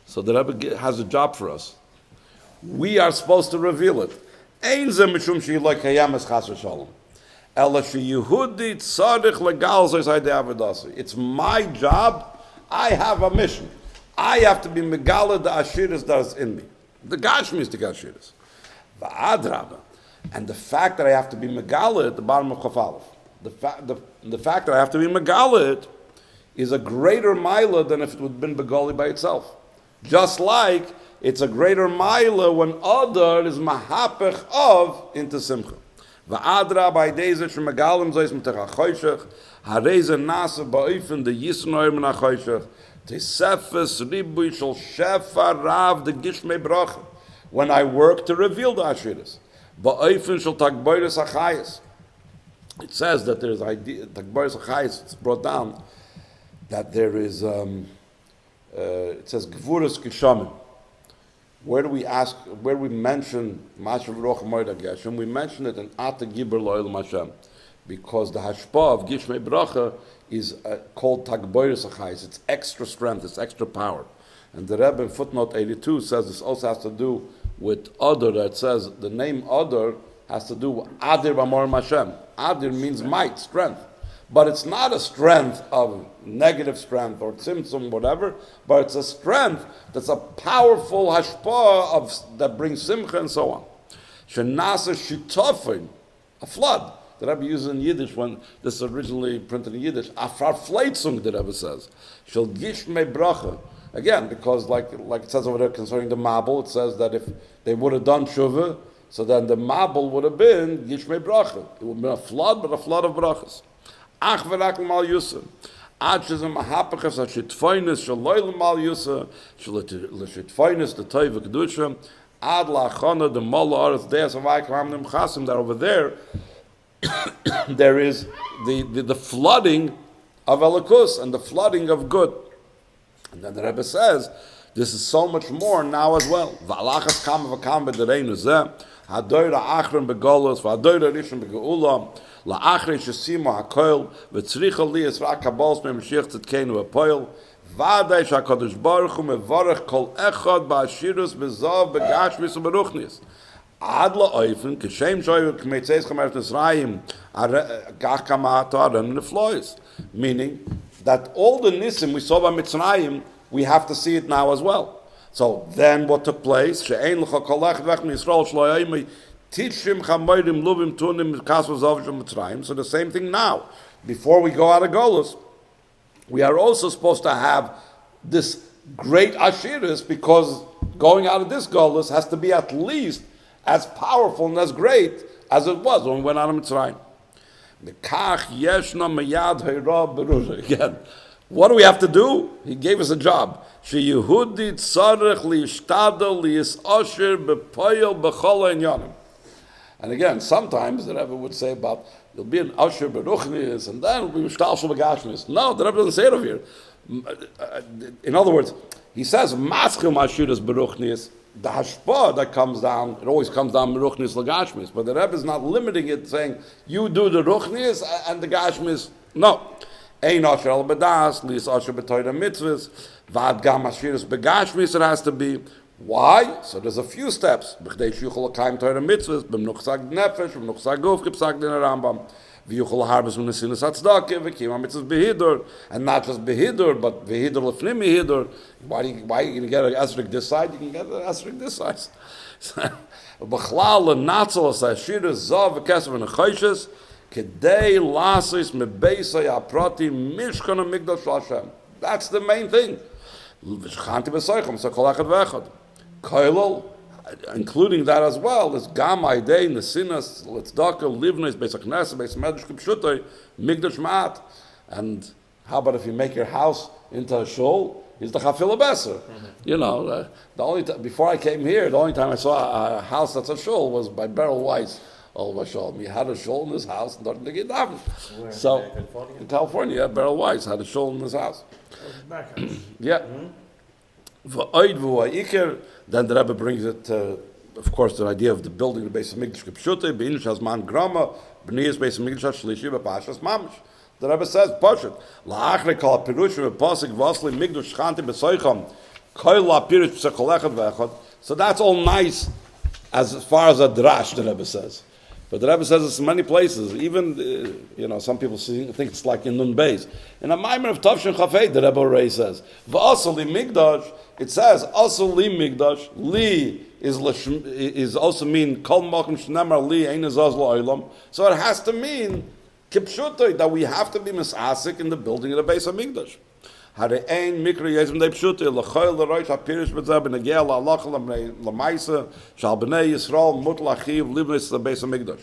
So the Rebbe has a job for us. We are supposed to reveal it. Ein ze mishum she'iloi kayamas chas v'shalom. El she'Yehudi tzarich legal zoyzai de'avodasi. It's my job. I have a mission. I have to be megala the ashiras that is in me. The Gashmi is the Gashiris. Va'adraba. And the fact that I have to be Megala at the bottom of Chaf Aleph, the fact that I have to be Megala is a greater Maila than if it would have been Begali by itself. Just like it's a greater Maila when Adar is Mahapech of into Simcha. Va'adraba ideza shem Megalim zois mitach ha-choshech hareza nasa ba'ofen de yisnoir min ha-choshech Tesefes ribui shel shefa rav the gishmei bracha. When I work to reveal the ashiras, ba'ofen shel tagboros achayis. It says that there is idea tagboros achayis. It's brought down that there is. It says gevuras kishamim. Where do we ask? Where do we mention Mashav Roch Moed Hashem? We mention it in Ata Gibur Lo'el Hashem. because the hashpah of Gishmei Bracha is called Tagboirus Achais. It's extra strength, it's extra power. And the Rebbe in footnote 82 says this also has to do with Adar, that says the name Adar has to do with Adir B'Amor Hashem. Adir means might, strength. But it's not a strength of negative strength or tzimtzum, whatever, but it's a strength that's a powerful hashpah that brings simcha and so on. Shenasa shitofin, a flood. The Rebbe uses in Yiddish when this is originally printed in Yiddish. Afar fleitzung, the Rebbe says. Shel gishmei bracha. Again, because like it says over there concerning the Mabel, it says that if they would have done Shuvah, so then the Mabel would have been Gishmei Bracha. It would have been a flood, but a flood of brachas. Ach v'rak l'mal yusa. Ad shezem mahapachas ha-shitfoinus shaloy l'mal yusa, shal-shitfoinus the toiv v'kedusha, ad la'achana the mol ha'aretz de'as havai k'hamnim chasim, that over there, there is the flooding of Elikus and the flooding of good. And then the Rebbe says, this is so much more now as well. V'alachas kam v'kam b'dereinu zeh, ha'doira achron begolos, v'ha'doira rishon begeula, la'achre shesimo ha'koil, v'tzricha li esra kabols me Moshiach tzidkenu ha'poil, v'adai sha'kadosh baruch hu mevarech kol echad ba'ashirus b'zav b'gashmis u'beruchnis. Ad la'oifen, k'shem shoyu k'meitzeis chameret Nisrayim, gach kamata aran neflois. Meaning, that all the nisim we saw by Mitzrayim, we have to see it now as well. So then what took place? So the same thing now. Before we go out of Golus, we are also supposed to have this great Ashiris, because going out of this Golus has to be at least as powerful and as great as it was when we went out of Mitzrayim. Again, what do we have to do? He gave us a job. And again, sometimes the Rebbe would say about, there'll be an Asher Beruchnis, and then we'll be Mishtalshel Begashmis. No, the Rebbe doesn't say it over here. In other words, he says, Maschil Ashiras Beruchnis, the hashpah that comes down, it always comes down Meruchnis Lagashmis, but the Rebbe is not limiting it, saying, you do the Ruchnis and the Gashmis. No. Ein Asher al Bedas, Lis Asher B'Torah Mitzvos, Vad Gam Ashiras Begashmis, it has to be. Why? So there's a few steps. B'chdei Shuchol Akayim Torah Mitzvos, B'mnuchsag Nefesh, B'mnuchsag Guf, K'psag Din Rambam, V'yuchol Harbes M'nesinas Hatzdake, V'kima Mitzvos Behidur, and not just Behidur, but Behidur Lefnim Behidur. Why are you going to get an esrik this side? You can get an esrik this side. B'chlal l'natzel ha'shiras zav v'kesav v'nechayshes kedei lasis mebeisay aprati Mishkan Hamikdash Hashem. That's the main thing. V'shchanti b'soichem so kol echad v'echad. Koilol, including that as well, is gam aidei nesinas l'tzdaka livnes beis hakneses beis medrash k'pshutay migdash ma'at. And how about if you make your house into a shul? He's the chafila beser. You know, the only before I came here, the only time I saw a house that's a shul was by Beryl Weiss. Oh, Mashallah, he had a shul in his house and started to get daven. So in California, Beryl Weiss had a shul in his house. Yeah. Then the Rebbe brings it to, of course, the idea of the building the Beis Hamikdash k'pshutei b'inish hazman grama b'niyas Beis Hamikdash shlishi b'pashas mamish. The Rebbe says, Pashat, la'achre kol ha'pirushim v'pasik v'asli migdash shchanti b'soicham kol ha'pirush b'sekol echad v'echad. So that's all nice as far as a drash, the Rebbe says. But the Rebbe says it's in many places. Even, some people think it's like in Nun Beis. In a Maimer of Tavshin Chafei, the Rebbe already says, v'asli migdash, it says, asli migdash, li is also mean, kol makom shnemar li ein azaz la'olam. So it has to mean, kipshutai, that we have to be misasik in the building of the Beis Hamikdash. Hare ein mikra yezim de pshutai l'choil l'roish ha'pirish b'zeh b'negel ha'alach l'maisa shal b'nei Yisrael mut l'achiv livnis the Beis Hamikdash.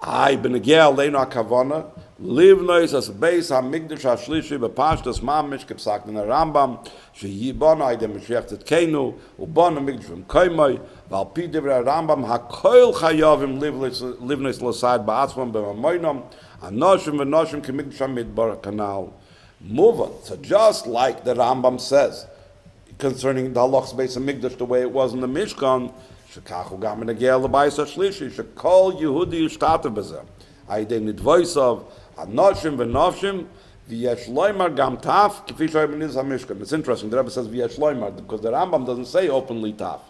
Ay b'negel leinu ha'kavana livnis as Beis Hamikdash ha'shlishi b'pashtas mamish k'psak din Rambam sheyibana ay de Moshiach tzidkenu ubana Hamikdash v'mkoymai v'al pi divrei Rambam ha'koil chayavim livnis l'sad ba'atzmam b'mamoynam anoshim v'noshim k'mikdash ha'midbar kanal. Move on. So just like the Rambam says concerning the halachas Beis Hamikdash, the way it was in the Mishkan, shekachu gam in the gel l'bayis hashlishi, shekol Yehudi yishtatev b'zeh. Aidei nidvoisav, anoshim v'novshim, v'yesh loymar gam taf, kifi shoy b'niz ha-mishkan. It's interesting, the Rebbe says v'yesh loymar, because the Rambam doesn't say openly taf.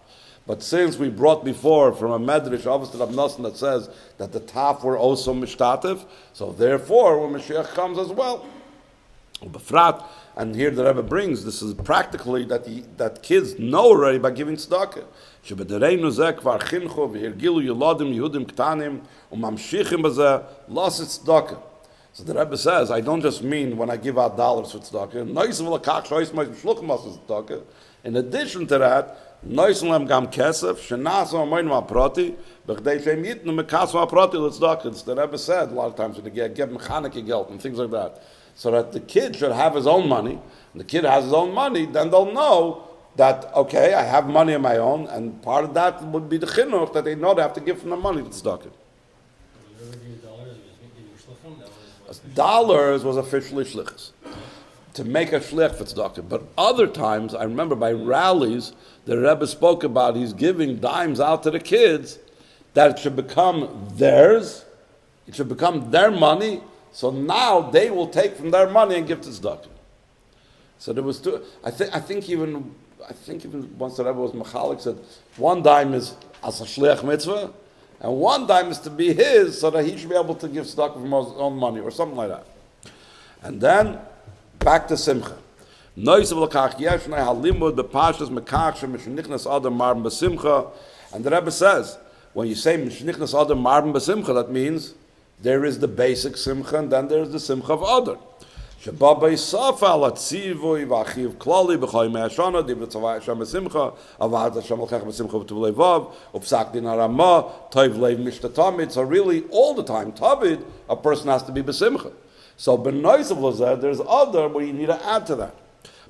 But since we brought before from a medrash, obviously Rav Nosson, that says that the taf were also mishtatev, so therefore when Moshiach comes as well, befrat, and here the Rebbe brings, this is practically that kids know already by giving tzedakah. Shebedereinu zeh kvar chinchu v'hirgilu yuladim Yehudim ktanim umamshichim b'zeh lasit tzedakah. So the Rebbe says, I don't just mean when I give out dollars for tzedakah. In addition to that, noisem gam kesef shenasu amoinu aproti b'chdei sheim yitnu mekasu aproti l'tzedakah. The Rebbe said a lot of times when they get mechaniki geld and things like that, so that the kid should have his own money. And the kid has his own money, then they'll know that, okay, I have money of my own, and part of that would be the chinuch, that they know they have to give from the money to tzedakah. Dollars was officially shlichus, to make a shlich for tzedakah. But other times, I remember by rallies, the Rebbe spoke about he's giving dimes out to the kids, that it should become theirs, it should become their money, so now they will take from their money and give to tzedakah. So there was two. I think even once the Rebbe was machalik, said one dime is as a shliach mitzvah, and one dime is to be his, so that he should be able to give tzedakah from his own money or something like that. And then back to Simcha. And the Rebbe says, when you say Mishnichnas Adam Marben B'Simcha, that means there is the basic Simcha, and then there is the Simcha of Adar. Shebaba Yisafa Latzivoy V'Achiv Klali B'Choy Me'ashana Divrei Hashem B'Simcha Avad Hashem L'Chech B'Simcha V'Tuv Levav U'Psak Din Arama Toiv Leiv Mishtatamid. So really, all the time, Tavid, a person has to be B'Simcha. So B'Nois of Lazar, there's Adar where you need to add to that.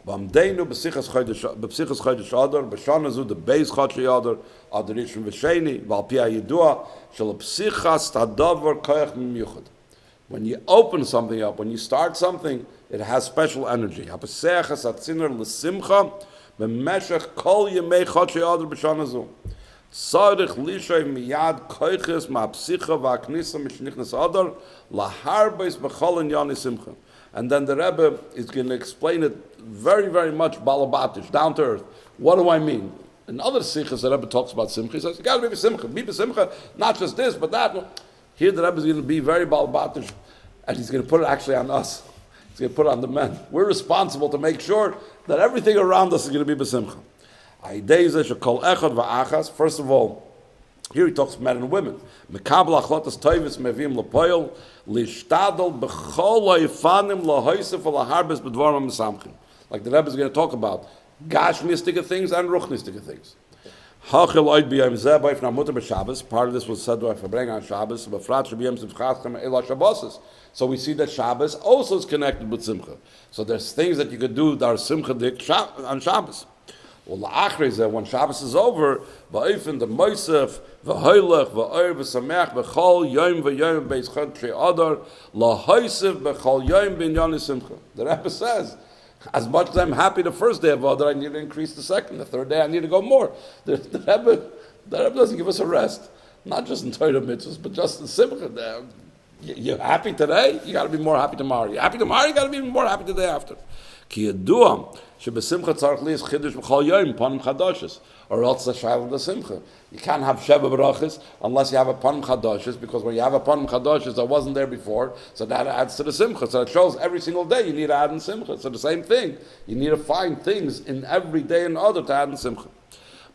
B'Amdeinu B'Sichas Chodesh Adar B'Shana Zu the Beis Chodshei Adar Adar Rishon V'Sheni V'Al Pi HaYidua Shel B'Sichas Tadavar Koyach Miyuchad. When you open something up, when you start something, it has special energy. HaPesechas HaTziner L'Simcha B'Meshech Kol Yemei Chodshei Adar B'Shana Zu Tzarich Lishay Miyad Koyches Ma'Psicha V'Aknisa Mishnichnas Adar Laharbeis B'Chol Inyani Simcha. And then the Rebbe is going to explain it very, very much balabatish, down to earth. What do I mean? In other sichas, the Rebbe talks about Simcha. He says, you got to be Simcha, not just this, but that. Here the Rebbe is going to be very balabatish, and he's going to put it actually on us. He's going to put it on the men. We're responsible to make sure that everything around us is going to be B'Simcha. First of all, here he talks men and women. Mekabel achlotas toivis mevim lepoil lishtadol b'chol ha'yifanim lahoisef laharbes b'dvarim mesamchim. Like the Rebbe is going to talk about gashmistic things and ruchnistic things. Hachel oid b'yom zeh b'ifna mutter b'Shabbos. Part of this was said by Fabring on Shabbos. B'frat sheb'yom simchachem ela Shabbos. So we see that Shabbos also is connected with Simcha. So there's things that you could do that are Simcha dik on Shabbos. Well, when Shabbos is over, va'ifin the Moshiach, v'hoylech, v'oir, v'sameach, v'chol yom v'yom beis chodshei adar, lahoisiv b'chol yom b'inyan simcha. The Rebbe says, as much as I'm happy the first day of Adar, I need to increase the second. The third day, I need to go more. The Rebbe doesn't give us a rest, not just in Torah mitzvahs, but just in Simcha. You're happy today, you got to be more happy tomorrow. You're happy tomorrow, you got to be more happy the day after. Ki yaduam shebesimcha tzarich liyis chidush b'chol yom panim chadoshes, or else the shayla the simcha. You can't have sheva brachas unless you have a panim chadoshes, because when you have a panim chadoshes that wasn't there before, so that adds to the simcha. So it shows every single day you need to add in simcha. So the same thing, you need to find things in every day and other to add in simcha.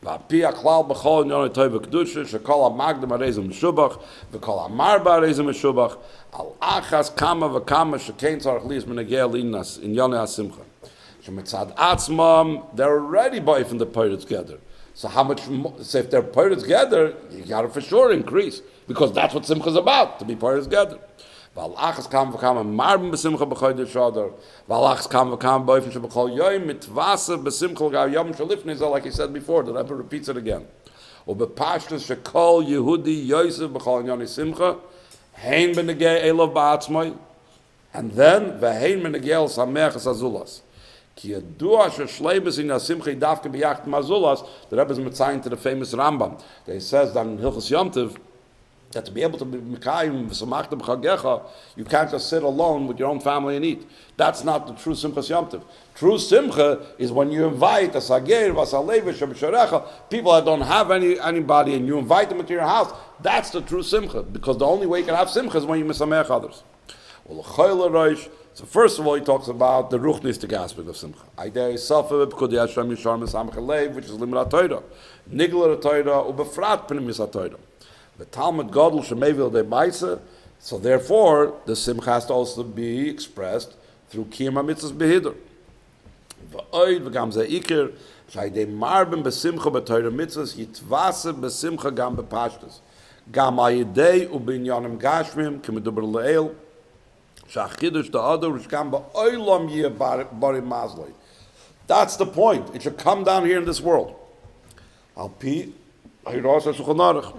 V'api aklal b'chol yonei toiv v'kedusha shekol ha'magdim ha'reizim meshubach v'kol ha'marba ha'reizim meshubach al achas kama v'kama shekein tzarich liyis menegei linas in yonei ha'simcha shemitzad atzmam, they're already boifing the Torah together. So how much more? So if they're Torah together, you got to for sure increase, because that's what simcha is about, to be Torah together. V'alachas kam v'kama marben b'simcha b'chodesh adar. V'alachas kam v'kama b'ofen sheb'chol yoyim mitvasav b'simcha l'gav yom shalifnei zeh, like he said before. The Rebbe repeats it again. U'b'pashtus shekol Yehudi Yosef b'chol yoni simcha hein b'negei elov ba'atzmai, and then v'hein b'negei el sameach azulas. Ki yadua sheshleibes in hasimcha dafke b'yacht mazulas. The Rebbe is mitzayin to the famous Rambam. He says that in Hilchos Yom Tov, That to be able to be Mekayim, V'samachta b'chagecha, you can't just sit alone with your own family and eat. That's not the true Simchas Yom Tov. True Simcha is when you invite a Sager, Vasalevish, Shabasharecha, people that don't have anybody, and you invite them into your house. That's the true Simcha, because the only way you can have Simcha is when you misamech others. So first of all, he talks about the ruchnistic aspect of Simcha. Which is Limrat Torah. Nigla Torah, ubefrat pnimis Torah. The Talmud Gadol Shemevil de Baisa. So therefore, the Simcha has to also be expressed through Kiyam HaMitzvos Behidur. V'oid v'gam ze ikir, sh'aydei marben b'simcha b'Torah mitzvos, yitvase b'simcha gam b'pashtus. Gam ha'yidei u'binyanim gashmim, k'meduber le'el, sh'achidush da'ador, v'shkam ba'olam yeh barim mazloi. That's the point. It should come down here in this world. Al pi, ha'yiros ha'shulchan aruch.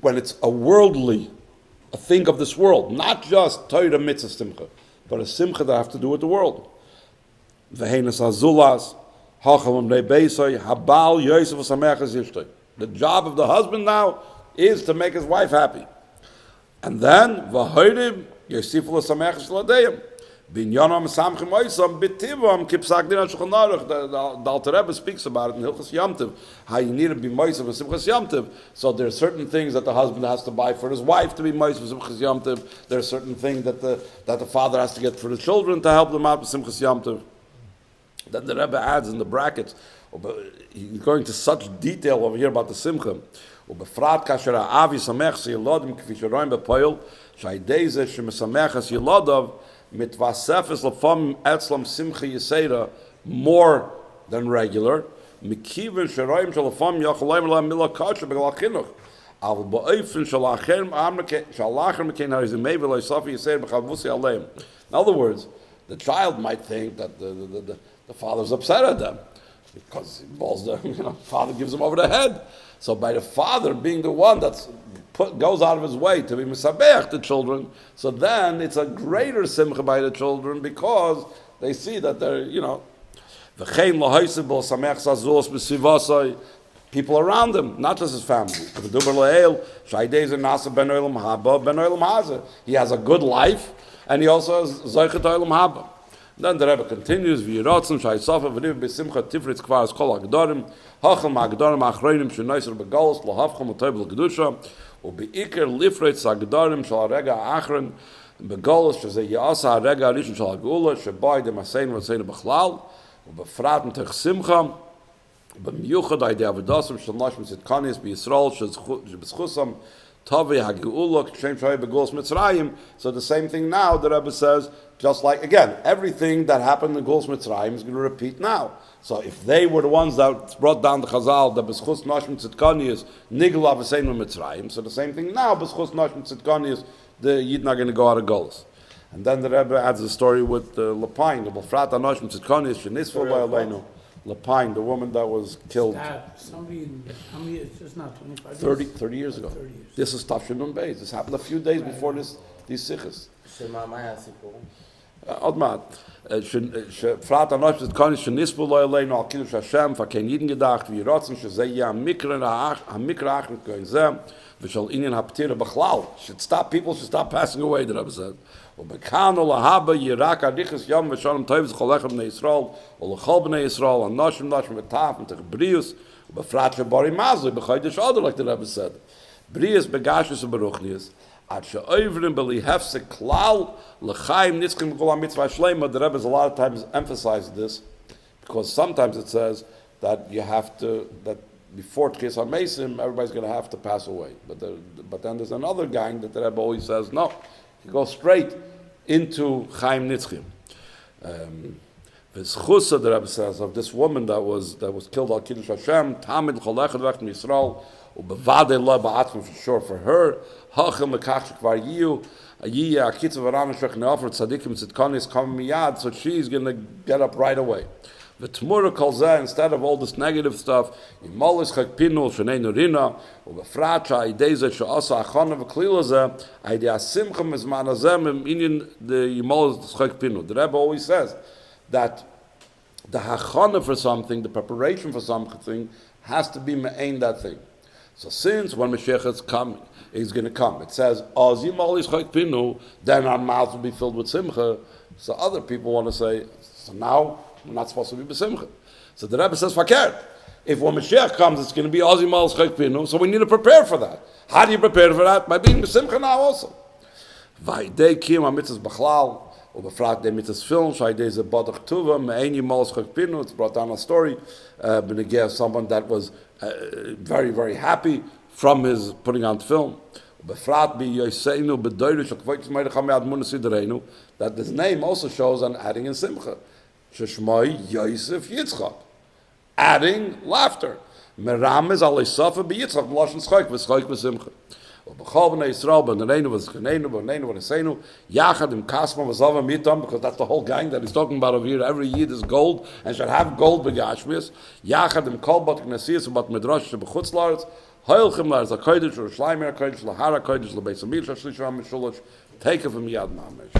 When it's a worldly, a thing of this world, not just Torah mitzvah simcha, but a simcha that have to do with the world. The job of the husband now is to make his wife happy. And then the Alter Rebbe speaks about it in Hilchos Yom Tov, how you need to be moist for Simchas Yom Tov. So there are certain things that the husband has to buy for his wife to be moist for Simchas Yom Tov. There are certain things that the father has to get for the children to help them out with Simchas Yom Tov. Then the Rebbe adds in the brackets, he's going to such detail over here about the Simcha. ובפרט כאשר האב ישמח שילודים כפי שרואים בפועל, שהידי זה שמשמח את ילודיו, מתווספת לפעמים אצלם שמחה יסיירה more than regular, מכיוון שרואים שלפעמים יכולים להם מילה קשה בגלל החינוך. אבל באופן שלאחר מכן הרזימי ולא יסופי יסיירה בחלבוסי עליהם. In other words, the child might think that the father's upset at them, because father gives him over the head. So by the father being the one that goes out of his way to be misabeach the children, so then it's a greater simcha by the children because they see that they're, people around him, not just his family. He has a good life, and he also has Zeichet Olam Haba. Then the Rebbe continues, V'yiratzim sh'aysofa v'niv b'simcha tifritz kvaras kol ha'gedorim, hachal ma'gedorim ha'achroinim sh'noiser b'golos l'havchom l'toiv l'kedusha, u'be'ikir lifritz ha'gedorim sh'al ha'rega ha'achron b'golos sh'zeh ya'asa ha'rega ha'rishon sh'al ha'geula, sh'bai d'masein v'sein b'chlal, u'befrat n'tech simcha, u'b'miyuchad ha'idei avidosim sh'al nosh mitzitkanis b'Yisrael sh'b'schusam, Tavi ha'geula k'shem sh'hay b'golos Mitzrayim. So the same thing now, the Rebbe says, just like, again, everything that happened in Golos Mitzrayim is going to repeat now. So if they were the ones that brought down the Chazal, the B'schus Noshim Tzidkanius, Nigel Aveseinu Mitzrayim, so the same thing now, B'schus Noshim Tzidkanius, the Yidden are going to go out of Golos. And then the Rebbe adds the story with Lapine, the B'frat Noshim Tzidkanius, Shenisfo Ba'aleinu, Lapine, the woman that was killed. Somebody, how many years? Just not 25 years? 30 years ago. 30 years. This is Tafshinun Beis. This happened a few days before these Sichas. עוד מעט. פרט הנוש זה קוני שניספו לא אלינו על קידוש השם, פקן יידן גדחת, וירוצן שזה יהיה המקרה האחר כהן זה, ושל עניין הפתירה בכלל, should stop, people should stop passing away, the Rebbe said. ובכאן ולהבה ירק הריחס יום ושלום טוב זכולך בני ישראל, ולכל בני ישראל, הנושים וטף, ותך בריאוס, ובפרט שבורי מזוי, בחיידש אודר, like the Rebbe said. בריאוס בגשס וברוכניוס, the Rebbe has a lot of times emphasized this, because sometimes it says that you have to, that before Tchias HaMesim, everybody's going to have to pass away. But then there's another gang that the Rebbe always says, no, you go straight into Chaim Nitzchim. The Chusa, the Rebbe says, of this woman that was killed al Kiddush Hashem, Tamid Cholechad Vech Yisrael, Ubevade La Ba'atzma for sure for her, Hachel Mekach Shekvar Yiyu, Yiyah Akitza Varana Shech Neofer Tzadikim Tzidkani is coming miyad, so she's going to get up right away. The Tmura calls that, instead of all this negative stuff, Yimolis Chak Pinul Shenei Nurina, Ubefracha Ideza She'asa Achana V'Klilaza, Idea Simcha Mizman Azem Inyan the Yimolis Chak Pinul. The Rebbe always says that the hachana for something, the preparation for something, has to be me'ain that thing. So since when Moshiach is coming, he's going to come. It says, Ozim al Yishchak Pinu, then our mouths will be filled with Simcha. So other people want to say, so now we're not supposed to be b'Simcha. So the Rebbe says, fakert. If when Moshiach comes, it's going to be Ozim al Yishchak Pinu, so we need to prepare for that. How do you prepare for that? By being b'Simcha now also. Vaydei kim ha-mitzvahs b'chlal, or b'frat de mitzvahs film, shaydei ze badach tuva, me'eni mal Yishchak Pinu. It's brought down a story, b'negeh someone that was very, very happy from his putting on film. That his name also shows on adding in Simcha. Sheshmai Yosef Yitzchak. Adding laughter. Meram is alay safa b'Yitzchak b'lashon schayk v'schayk v'Simcha. Because that's the whole gang that he's talking about over here. Every yid is gold and should have gold b'gashmias. Yachad kol bat knesiyas bat midrash b'chutz laaretz. Heilchem laaretz hakodesh Yerushalayim hakodesh lahara hakodesh lebeis Hamikdash shlish v'hamisholosh. Take it from Yad Mamish.